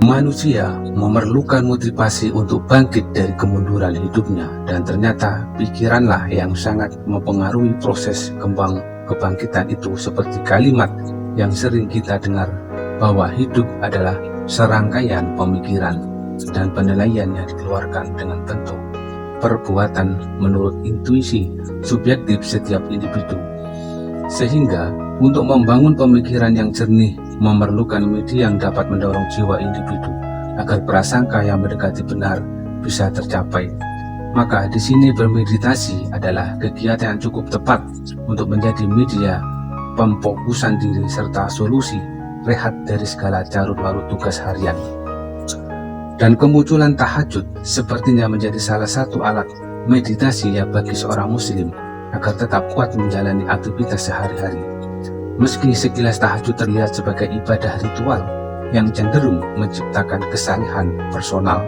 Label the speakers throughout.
Speaker 1: Manusia memerlukan motivasi untuk bangkit dari kemunduran hidupnya, dan ternyata pikiranlah yang sangat mempengaruhi proses kembang kebangkitan itu, seperti kalimat yang sering kita dengar bahwa hidup adalah serangkaian pemikiran dan penilaian yang dikeluarkan dengan bentuk perbuatan menurut intuisi subjektif setiap individu. Sehingga untuk membangun pemikiran yang jernih memerlukan media yang dapat mendorong jiwa individu agar prasangka yang mendekati benar bisa tercapai. Maka di sini bermeditasi adalah kegiatan yang cukup tepat untuk menjadi media pemfokusan diri serta solusi rehat dari segala carut-marut tugas harian. Dan kemunculan tahajud sepertinya menjadi salah satu alat meditasi ya bagi seorang muslim agar tetap kuat menjalani aktivitas sehari-hari. Meski sekilas tahajud terlihat sebagai ibadah ritual yang cenderung menciptakan kesalehan personal,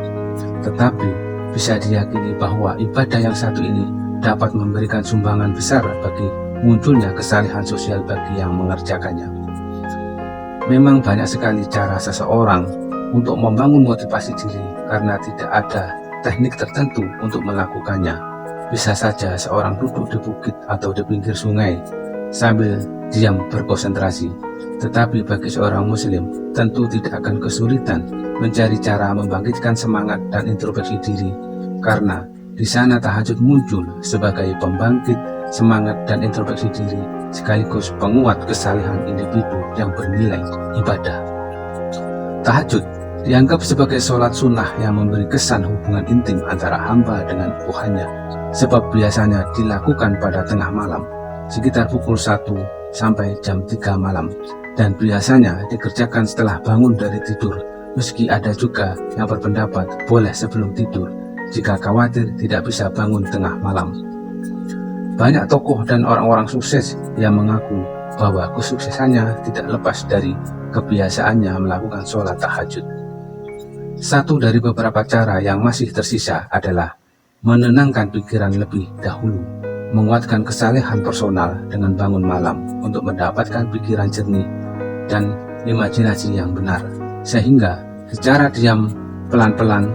Speaker 1: tetapi bisa diyakini bahwa ibadah yang satu ini dapat memberikan sumbangan besar bagi munculnya kesalehan sosial bagi yang mengerjakannya. Memang banyak sekali cara seseorang untuk membangun motivasi diri karena tidak ada teknik tertentu untuk melakukannya. Bisa saja seorang duduk di bukit atau di pinggir sungai sambil diam berkonsentrasi. Tetapi bagi seorang muslim tentu tidak akan kesulitan mencari cara membangkitkan semangat dan introspeksi diri, karena di sana tahajud muncul sebagai pembangkit semangat dan introspeksi diri sekaligus penguat kesalehan individu yang bernilai ibadah. Tahajud dianggap sebagai sholat sunnah yang memberi kesan hubungan intim antara hamba dengan Tuhannya, sebab biasanya dilakukan pada tengah malam sekitar pukul 1 sampai jam 3 malam, dan biasanya dikerjakan setelah bangun dari tidur, meski ada juga yang berpendapat boleh sebelum tidur jika khawatir tidak bisa bangun tengah malam. Banyak tokoh dan orang-orang sukses yang mengaku bahwa kesuksesannya tidak lepas dari kebiasaannya melakukan sholat tahajud. Satu dari beberapa cara yang masih tersisa adalah menenangkan pikiran lebih dahulu, menguatkan kesalehan personal dengan bangun malam untuk mendapatkan pikiran jernih dan imajinasi yang benar, sehingga secara diam, pelan-pelan,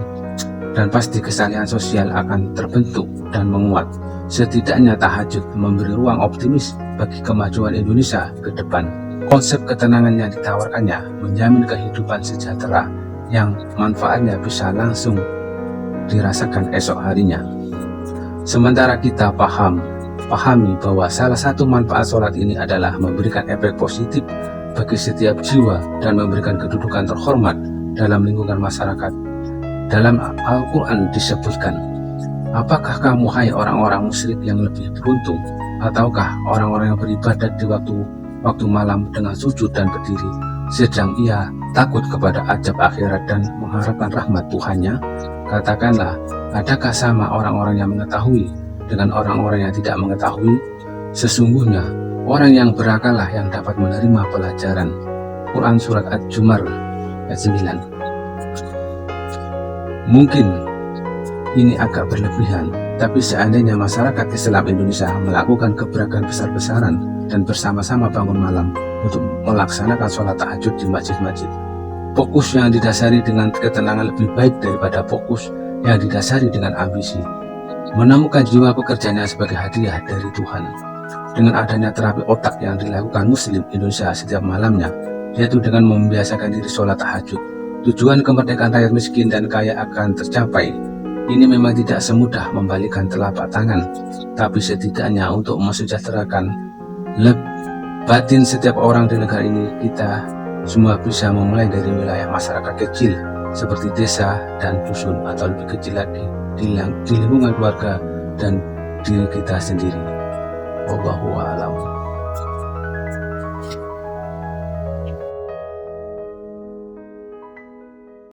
Speaker 1: dan pasti kesalehan sosial akan terbentuk dan menguat. Setidaknya tahajud memberi ruang optimis bagi kemajuan Indonesia ke depan. Konsep ketenangan yang ditawarkannya menjamin kehidupan sejahtera yang manfaatnya bisa langsung dirasakan esok harinya. Sementara kita pahami bahwa salah satu manfaat sholat ini adalah memberikan efek positif bagi setiap jiwa dan memberikan kedudukan terhormat dalam lingkungan masyarakat. Dalam Al-Quran disebutkan, apakah kamu hai orang-orang musyrik yang lebih beruntung, ataukah orang-orang yang beribadat di waktu malam dengan sujud dan berdiri, sedang ia takut kepada azab akhirat dan mengharapkan rahmat Tuhannya? Katakanlah, adakah sama orang-orang yang mengetahui dengan orang-orang yang tidak mengetahui? Sesungguhnya orang yang berakallah yang dapat menerima pelajaran. Quran Surat Ad-Zumar ayat 9. Mungkin ini agak berlebihan, tapi seandainya masyarakat Islam Indonesia melakukan gebrakan besar-besaran dan bersama-sama bangun malam untuk melaksanakan sholat tahajud di masjid-masjid, fokus yang didasari dengan ketenangan lebih baik daripada fokus yang didasari dengan ambisi, menemukan jiwa pekerjaannya sebagai hadiah dari Tuhan. Dengan adanya terapi otak yang dilakukan Muslim Indonesia setiap malamnya, yaitu dengan membiasakan diri sholat tahajud, tujuan kemerdekaan rakyat miskin dan kaya akan tercapai. Ini memang tidak semudah membalikkan telapak tangan, tapi setidaknya untuk mensejahterakan batin setiap orang di negara ini, kita semua bisa memulai dari wilayah masyarakat kecil seperti desa dan dusun, atau lebih kecil lagi di lingkungan keluarga dan diri kita sendiri. Wallahu a'lam.